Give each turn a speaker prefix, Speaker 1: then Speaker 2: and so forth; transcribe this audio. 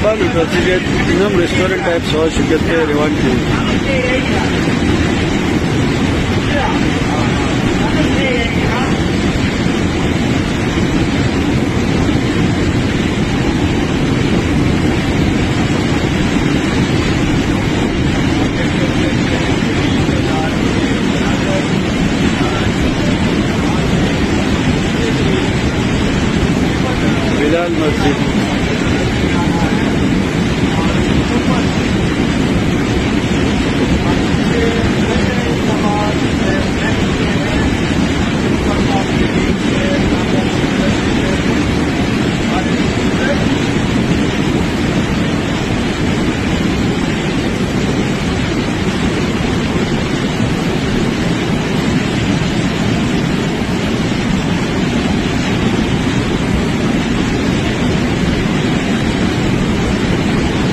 Speaker 1: Balu Trasiget, Inam restaurant type sauce, you get the Rewan Bilal Masjid.